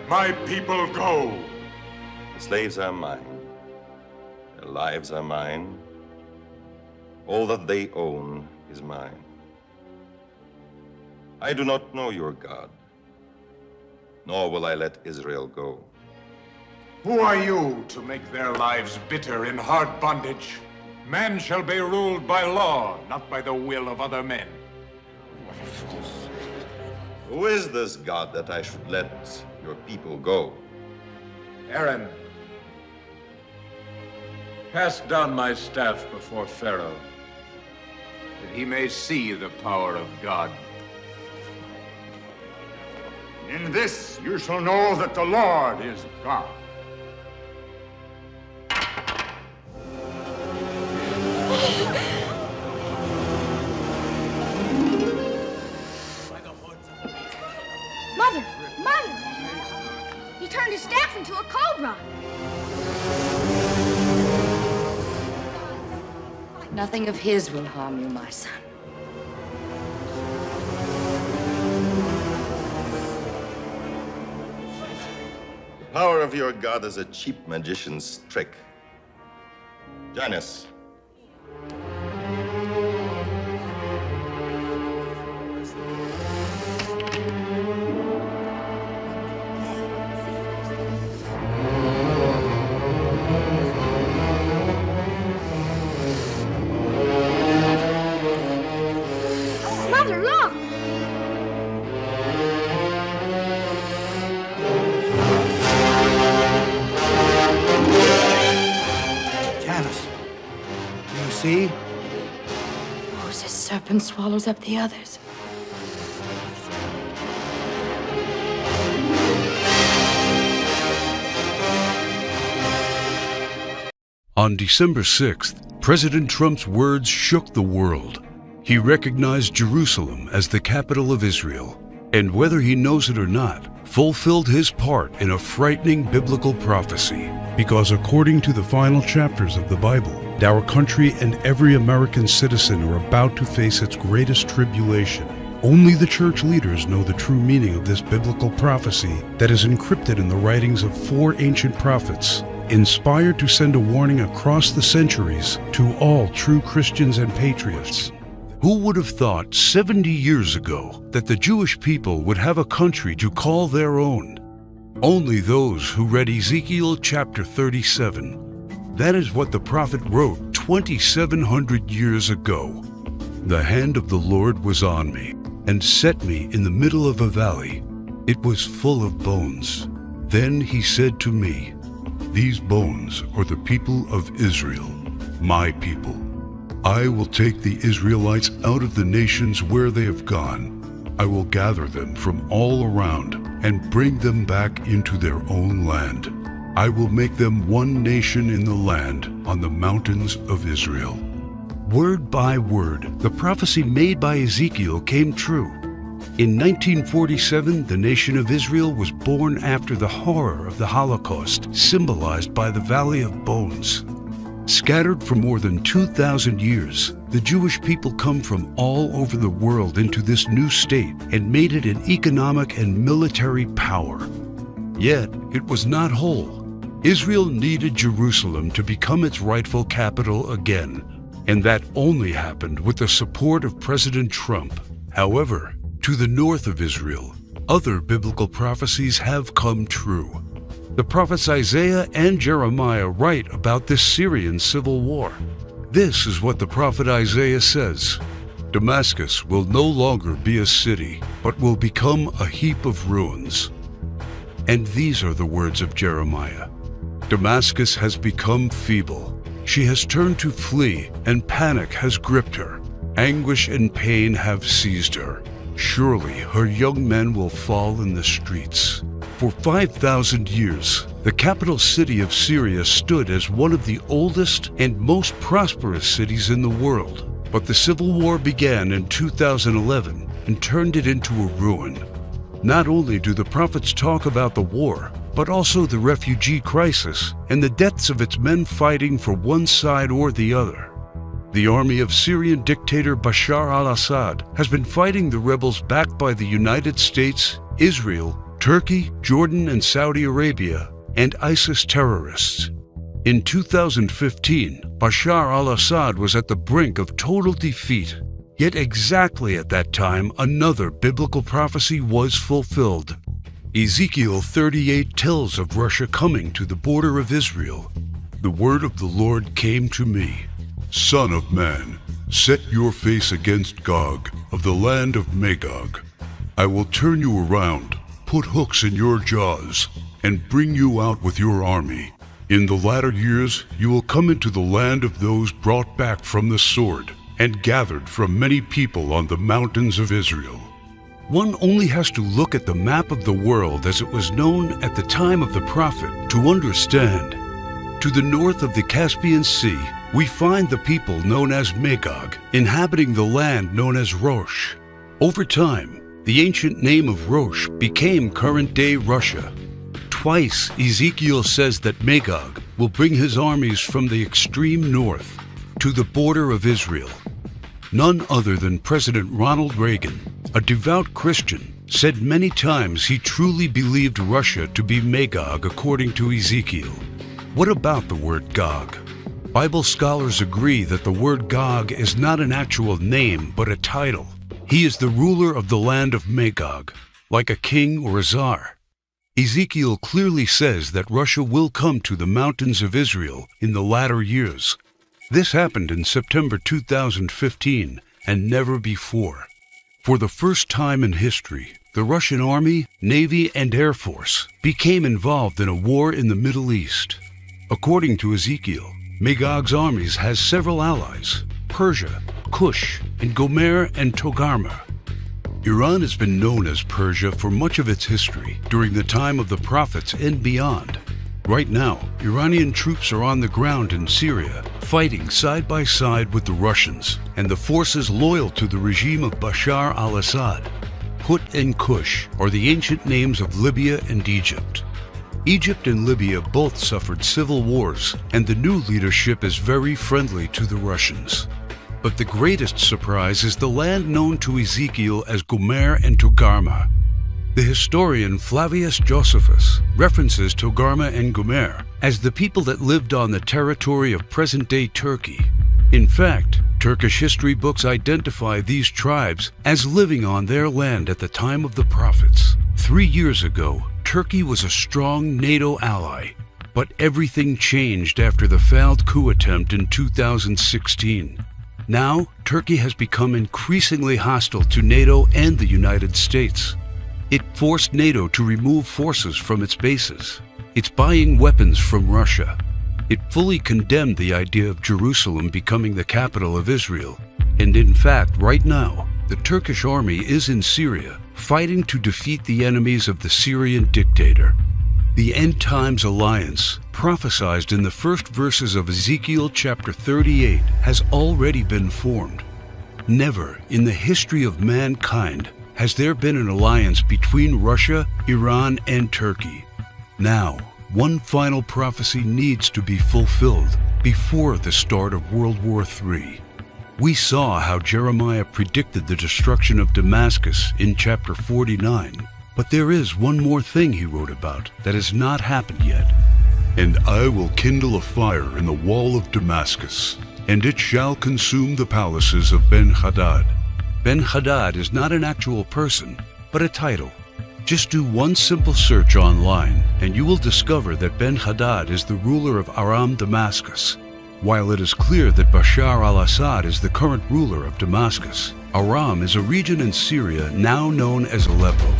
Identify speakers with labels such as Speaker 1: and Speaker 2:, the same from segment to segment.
Speaker 1: My people go.
Speaker 2: The slaves are mine. Their lives are mine. All that they own is mine. I do not know your God, nor will I let Israel go.
Speaker 1: Who are you to make their lives bitter in hard bondage? Man shall be ruled by law, not by the will of other men.
Speaker 2: Who is this God that I should let your people go?
Speaker 1: Aaron, cast down my staff before Pharaoh, that he may see the power of God. In this you shall know that the Lord is God.
Speaker 3: Mother! Mother! He turned his staff into a cobra.
Speaker 4: Nothing of his will harm you, my son.
Speaker 2: The power of your God is a cheap magician's trick. Janus.
Speaker 3: Mother, look!
Speaker 5: Janus, do you see?
Speaker 4: Whose serpent swallows up the others?
Speaker 6: On December 6th, President Trump's words shook the world. He recognized Jerusalem as the capital of Israel, and whether he knows it or not, fulfilled his part in a frightening biblical prophecy. Because according to the final chapters of the Bible, our country and every American citizen are about to face its greatest tribulation. Only the church leaders know the true meaning of this biblical prophecy that is encrypted in the writings of 4 ancient prophets, inspired to send a warning across the centuries to all true Christians and patriots. Who would have thought 70 years ago that the Jewish people would have a country to call their own? Only those who read Ezekiel chapter 37. That is what the prophet wrote 2,700 years ago. The hand of the Lord was on me and set me in the middle of a valley. It was full of bones. Then he said to me, "These bones are the people of Israel, my people. I will take the Israelites out of the nations where they have gone. I will gather them from all around and bring them back into their own land. I will make them one nation in the land on the mountains of Israel." Word by word, the prophecy made by Ezekiel came true. In 1947, the nation of Israel was born after the horror of the Holocaust, symbolized by the Valley of Bones. Scattered for more than 2,000 years, the Jewish people come from all over the world into this new state and made it an economic and military power. Yet, it was not whole. Israel needed Jerusalem to become its rightful capital again, and that only happened with the support of President Trump. However, to the north of Israel, other biblical prophecies have come true. The prophets Isaiah and Jeremiah write about this Syrian civil war. This is what the prophet Isaiah says: "Damascus will no longer be a city, but will become a heap of ruins." And these are the words of Jeremiah: "Damascus has become feeble. She has turned to flee, and panic has gripped her. Anguish and pain have seized her. Surely her young men will fall in the streets." For 5,000 years, the capital city of Syria stood as one of the oldest and most prosperous cities in the world. But the civil war began in 2011 and turned it into a ruin. Not only do the prophets talk about the war, but also the refugee crisis and the deaths of its men fighting for one side or the other. The army of Syrian dictator Bashar al-Assad has been fighting the rebels backed by the United States, Israel, Turkey, Jordan, and Saudi Arabia, and ISIS terrorists. In 2015, Bashar al-Assad was at the brink of total defeat. Yet exactly at that time, another biblical prophecy was fulfilled. Ezekiel 38 tells of Russia coming to the border of Israel. The word of the Lord came to me. Son of man, set your face against Gog of the land of Magog. I will turn you around, put hooks in your jaws, and bring you out with your army. In the latter years you will come into the land of those brought back from the sword, and gathered from many people on the mountains of Israel. One only has to look at the map of the world as it was known at the time of the prophet to understand. To the north of the Caspian Sea, we find the people known as Magog, inhabiting the land known as Rosh. Over time, the ancient name of Rosh became current-day Russia. Twice, Ezekiel says that Magog will bring his armies from the extreme north to the border of Israel. None other than President Ronald Reagan, a devout Christian, said many times he truly believed Russia to be Magog according to Ezekiel. What about the word Gog? Bible scholars agree that the word Gog is not an actual name but a title. He is the ruler of the land of Magog, like a king or a czar. Ezekiel clearly says that Russia will come to the mountains of Israel in the latter years. This happened in September 2015 and never before. For the first time in history, the Russian Army, Navy, and Air Force became involved in a war in the Middle East. According to Ezekiel, Magog's armies has several allies: Persia, Kush, and Gomer and Togarmah. Iran has been known as Persia for much of its history during the time of the prophets and beyond. Right now, Iranian troops are on the ground in Syria, fighting side by side with the Russians and the forces loyal to the regime of Bashar al-Assad. Put and Kush are the ancient names of Libya and Egypt. Egypt and Libya both suffered civil wars, and the new leadership is very friendly to the Russians. But the greatest surprise is the land known to Ezekiel as Gomer and Togarmah. The historian Flavius Josephus references Togarmah and Gomer as the people that lived on the territory of present-day Turkey. In fact, Turkish history books identify these tribes as living on their land at the time of the prophets. 3 years ago, Turkey was a strong NATO ally, but everything changed after the failed coup attempt in 2016. Now, Turkey has become increasingly hostile to NATO and the United States. It forced NATO to remove forces from its bases. It's buying weapons from Russia. It fully condemned the idea of Jerusalem becoming the capital of Israel. And in fact, right now, the Turkish army is in Syria, fighting to defeat the enemies of the Syrian dictator. The End Times Alliance, prophesied in the first verses of Ezekiel chapter 38, has already been formed. Never in the history of mankind has there been an alliance between Russia, Iran, and Turkey. Now, one final prophecy needs to be fulfilled before the start of World War III. We saw how Jeremiah predicted the destruction of Damascus in chapter 49, but there is one more thing he wrote about that has not happened yet. And I will kindle a fire in the wall of Damascus, and it shall consume the palaces of Ben-Hadad. Ben-Hadad is not an actual person, but a title. Just do one simple search online, and you will discover that Ben-Hadad is the ruler of Aram Damascus. While it is clear that Bashar al-Assad is the current ruler of Damascus, Aram is a region in Syria now known as Aleppo.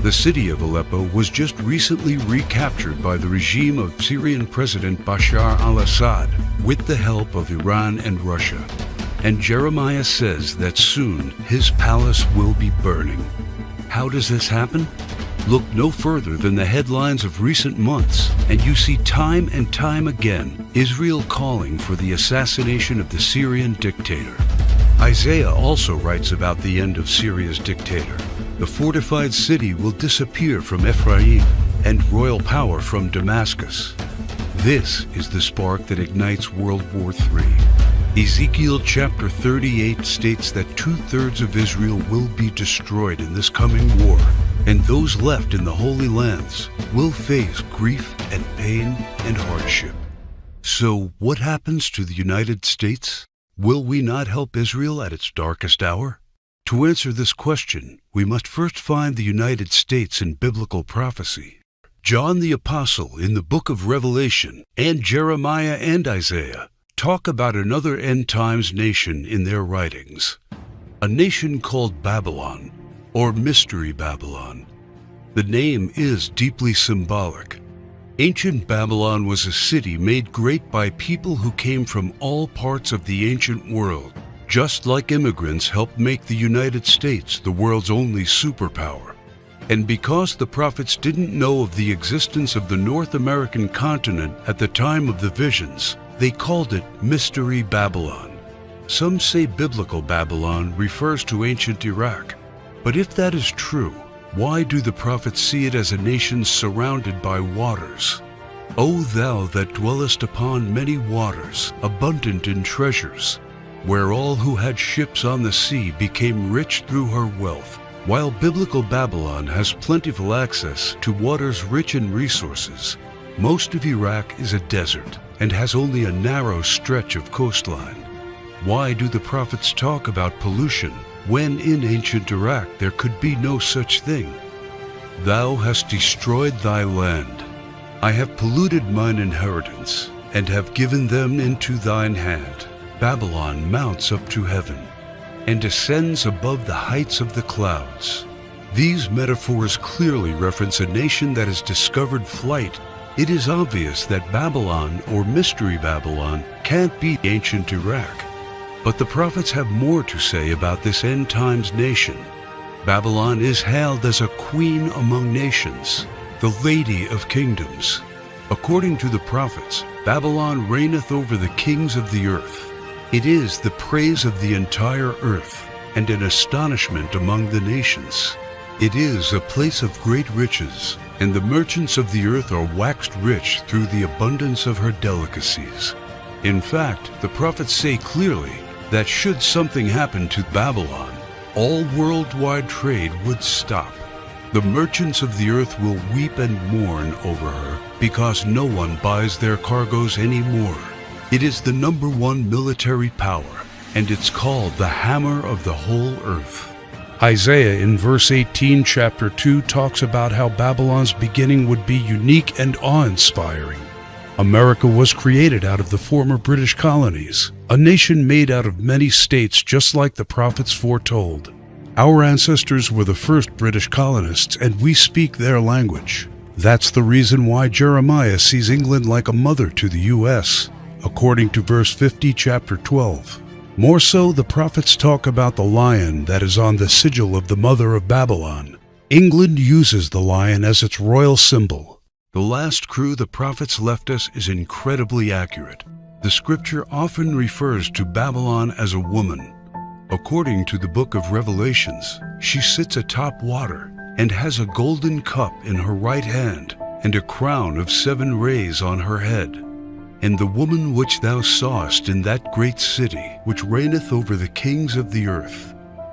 Speaker 6: The city of Aleppo was just recently recaptured by the regime of Syrian President Bashar al-Assad with the help of Iran and Russia. And Jeremiah says that soon his palace will be burning. How does this happen? Look no further than the headlines of recent months, and you see time and time again Israel calling for the assassination of the Syrian dictator. Isaiah also writes about the end of Syria's dictator. The fortified city will disappear from Ephraim, and royal power from Damascus. This is the spark that ignites World War III. Ezekiel chapter 38 states that 2/3 of Israel will be destroyed in this coming war, and those left in the Holy Lands will face grief and pain and hardship. So what happens to the United States? Will we not help Israel at its darkest hour? To answer this question, we must first find the United States in biblical prophecy. John the Apostle in the book of Revelation and Jeremiah and Isaiah talk about another end-times nation in their writings, a nation called Babylon, or Mystery Babylon. The name is deeply symbolic. Ancient Babylon was a city made great by people who came from all parts of the ancient world, just like immigrants helped make the United States the world's only superpower. And because the prophets didn't know of the existence of the North American continent at the time of the visions, they called it Mystery Babylon. Some say biblical Babylon refers to ancient Iraq. But if that is true, why do the prophets see it as a nation surrounded by waters? O thou that dwellest upon many waters, abundant in treasures, where all who had ships on the sea became rich through her wealth. While biblical Babylon has plentiful access to waters rich in resources, most of Iraq is a desert and has only a narrow stretch of coastline. Why do the prophets talk about pollution when in ancient Iraq there could be no such thing? Thou hast destroyed thy land. I have polluted mine inheritance, and have given them into thine hand. Babylon mounts up to heaven, and descends above the heights of the clouds. These metaphors clearly reference a nation that has discovered flight. It is obvious that Babylon, or Mystery Babylon, can't be ancient Iraq. But the prophets have more to say about this end-times nation. Babylon is hailed as a queen among nations, the lady of kingdoms. According to the prophets, Babylon reigneth over the kings of the earth. It is the praise of the entire earth, and an astonishment among the nations. It is a place of great riches, and the merchants of the earth are waxed rich through the abundance of her delicacies. In fact, the prophets say clearly that should something happen to Babylon, all worldwide trade would stop. The merchants of the earth will weep and mourn over her, because no one buys their cargoes anymore. It is the #1 military power, and it's called the hammer of the whole earth. Isaiah in verse 18, chapter 2, talks about how Babylon's beginning would be unique and awe-inspiring. America was created out of the former British colonies, a nation made out of many states just like the prophets foretold. Our ancestors were the first British colonists, and we speak their language. That's the reason why Jeremiah sees England like a mother to the U.S., according to verse 50, chapter 12. More so, the prophets talk about the lion that is on the sigil of the mother of Babylon. England uses the lion as its royal symbol. The last crew the prophets left us is incredibly accurate. The scripture often refers to Babylon as a woman. According to the book of Revelations, she sits atop water and has a golden cup in her right hand and a crown of 7 rays on her head. And the woman which thou sawest in that great city, which reigneth over the kings of the earth.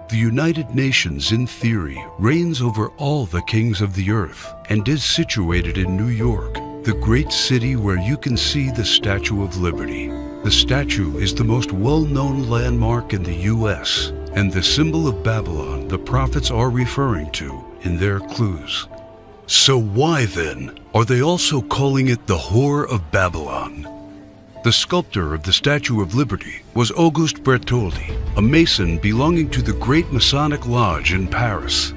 Speaker 6: The United Nations, in theory, reigns over all the kings of the earth, and is situated in New York, the great city where you can see the Statue of Liberty. The statue is the most well-known landmark in the U.S., and the symbol of Babylon the prophets are referring to in their clues. So why, then, are they also calling it the Whore of Babylon? The sculptor of the Statue of Liberty was Auguste Bertholdi, a Mason belonging to the Great Masonic Lodge in Paris.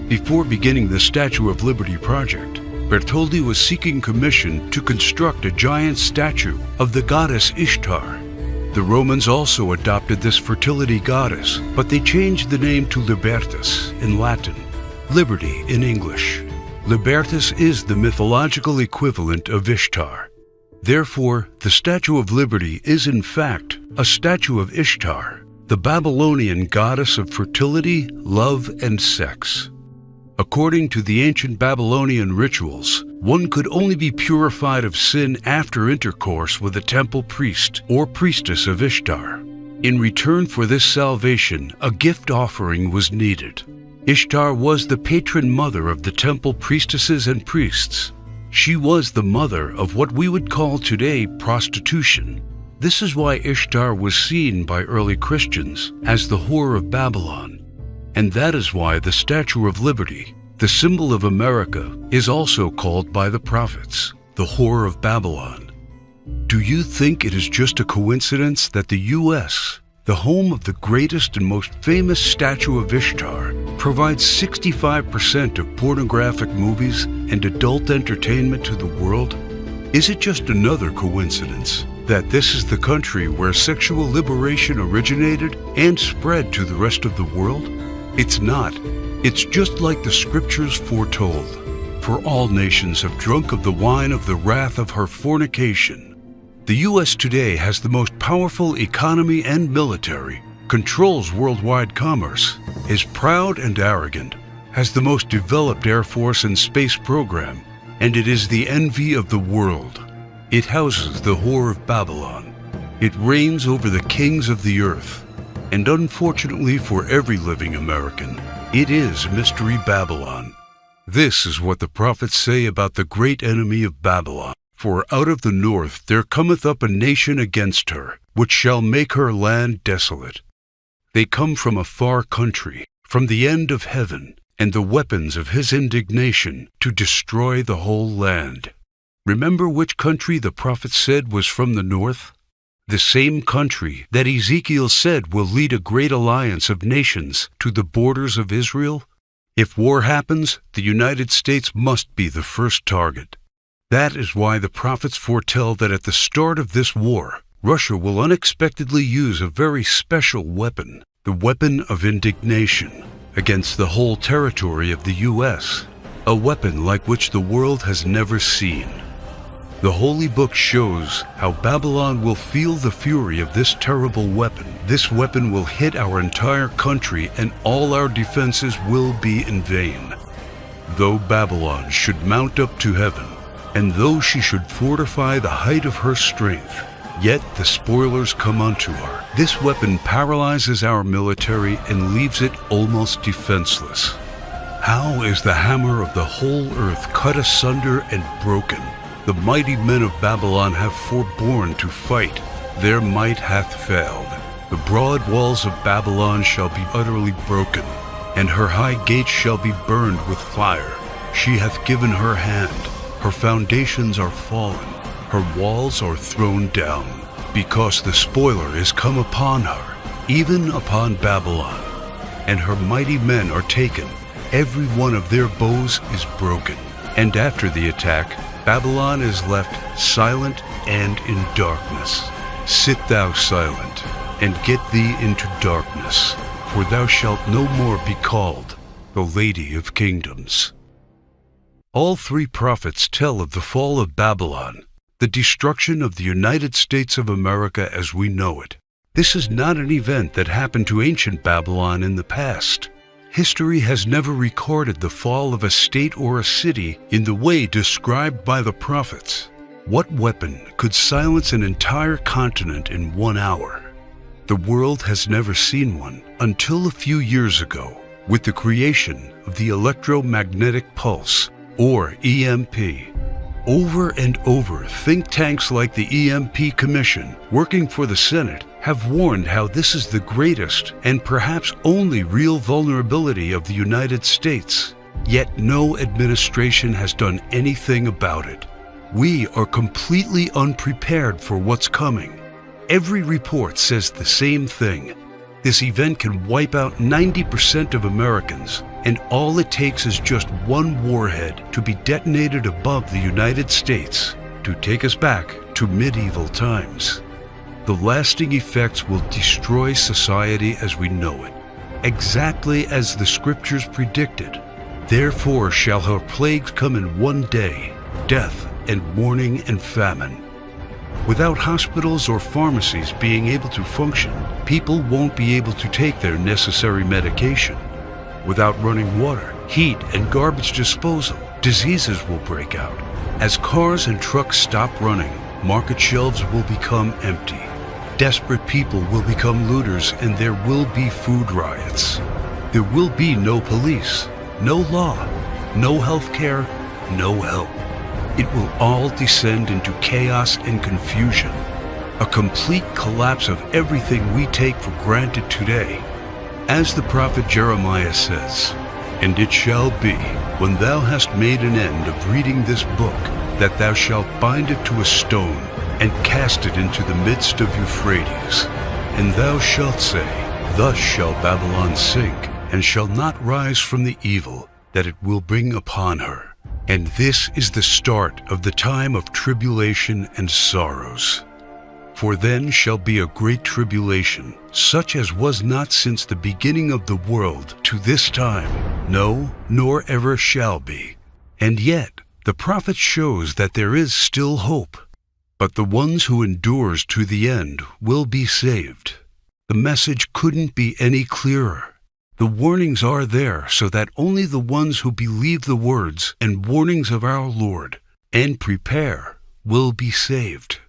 Speaker 6: Before beginning the Statue of Liberty project, Bertholdi was seeking commission to construct a giant statue of the goddess Ishtar. The Romans also adopted this fertility goddess, but they changed the name to Libertas in Latin, liberty in English. Libertas is the mythological equivalent of Ishtar. Therefore, the Statue of Liberty is in fact a statue of Ishtar, the Babylonian goddess of fertility, love, and sex. According to the ancient Babylonian rituals, one could only be purified of sin after intercourse with a temple priest or priestess of Ishtar. In return for this salvation, a gift offering was needed. Ishtar was the patron mother of the temple priestesses and priests. She was the mother of what we would call today prostitution. This is why Ishtar was seen by early Christians as the whore of Babylon. And that is why the Statue of Liberty, the symbol of America, is also called by the prophets the whore of Babylon. Do you think it is just a coincidence that the U.S., the home of the greatest and most famous statue of Ishtar, provides 65% of pornographic movies and adult entertainment to the world? Is it just another coincidence that this is the country where sexual liberation originated and spread to the rest of the world? It's not. It's just like the scriptures foretold. For all nations have drunk of the wine of the wrath of her fornication. The U.S. today has the most powerful economy and military, controls worldwide commerce, is proud and arrogant, has the most developed Air Force and space program, and it is the envy of the world. It houses the whore of Babylon. It reigns over the kings of the earth. And unfortunately for every living American, it is Mystery Babylon. This is what the prophets say about the great enemy of Babylon. For out of the north there cometh up a nation against her, which shall make her land desolate. They come from a far country, from the end of heaven, and the weapons of his indignation to destroy the whole land. Remember which country the prophet said was from the north? The same country that Ezekiel said will lead a great alliance of nations to the borders of Israel? If war happens, the United States must be the first target. That is why the prophets foretell that at the start of this war, Russia will unexpectedly use a very special weapon, the weapon of indignation, against the whole territory of the U.S., a weapon like which the world has never seen. The Holy Book shows how Babylon will feel the fury of this terrible weapon. This weapon will hit our entire country, and all our defenses will be in vain. Though Babylon should mount up to heaven, and though she should fortify the height of her strength, yet the spoilers come unto her. This weapon paralyzes our military and leaves it almost defenseless. How is the hammer of the whole earth cut asunder and broken? The mighty men of Babylon have forborne to fight. Their might hath failed. The broad walls of Babylon shall be utterly broken, and her high gates shall be burned with fire. She hath given her hand. Her foundations are fallen, her walls are thrown down, because the spoiler is come upon her, even upon Babylon. And her mighty men are taken, every one of their bows is broken. And after the attack, Babylon is left silent and in darkness. Sit thou silent, and get thee into darkness, for thou shalt no more be called the Lady of Kingdoms. All three prophets tell of the fall of Babylon, the destruction of the United States of America as we know it. This is not an event that happened to ancient Babylon in the past. History has never recorded the fall of a state or a city in the way described by the prophets. What weapon could silence an entire continent in 1 hour? The world has never seen one until a few years ago, with the creation of the electromagnetic pulse, or EMP. Over and over, think tanks like the EMP Commission, working for the Senate, have warned how this is the greatest and perhaps only real vulnerability of the United States. Yet no administration has done anything about it. We are completely unprepared for what's coming. Every report says the same thing. This event can wipe out 90% of Americans, and all it takes is just one warhead to be detonated above the United States to take us back to medieval times. The lasting effects will destroy society as we know it, exactly as the scriptures predicted. Therefore shall her plagues come in one day, death and mourning and famine. Without hospitals or pharmacies being able to function, people won't be able to take their necessary medication. Without running water, heat, and garbage disposal, diseases will break out. As cars and trucks stop running, market shelves will become empty. Desperate people will become looters, and there will be food riots. There will be no police, no law, no health care, no help. It will all descend into chaos and confusion, a complete collapse of everything we take for granted today. As the prophet Jeremiah says, "And it shall be, when thou hast made an end of reading this book, that thou shalt bind it to a stone, and cast it into the midst of Euphrates. And thou shalt say, Thus shall Babylon sink, and shall not rise from the evil that it will bring upon her. And this is the start of the time of tribulation and sorrows. For then shall be a great tribulation, such as was not since the beginning of the world to this time, no, nor ever shall be." And yet, the prophet shows that there is still hope. But the ones who endures to the end will be saved. The message couldn't be any clearer. The warnings are there so that only the ones who believe the words and warnings of our Lord and prepare will be saved.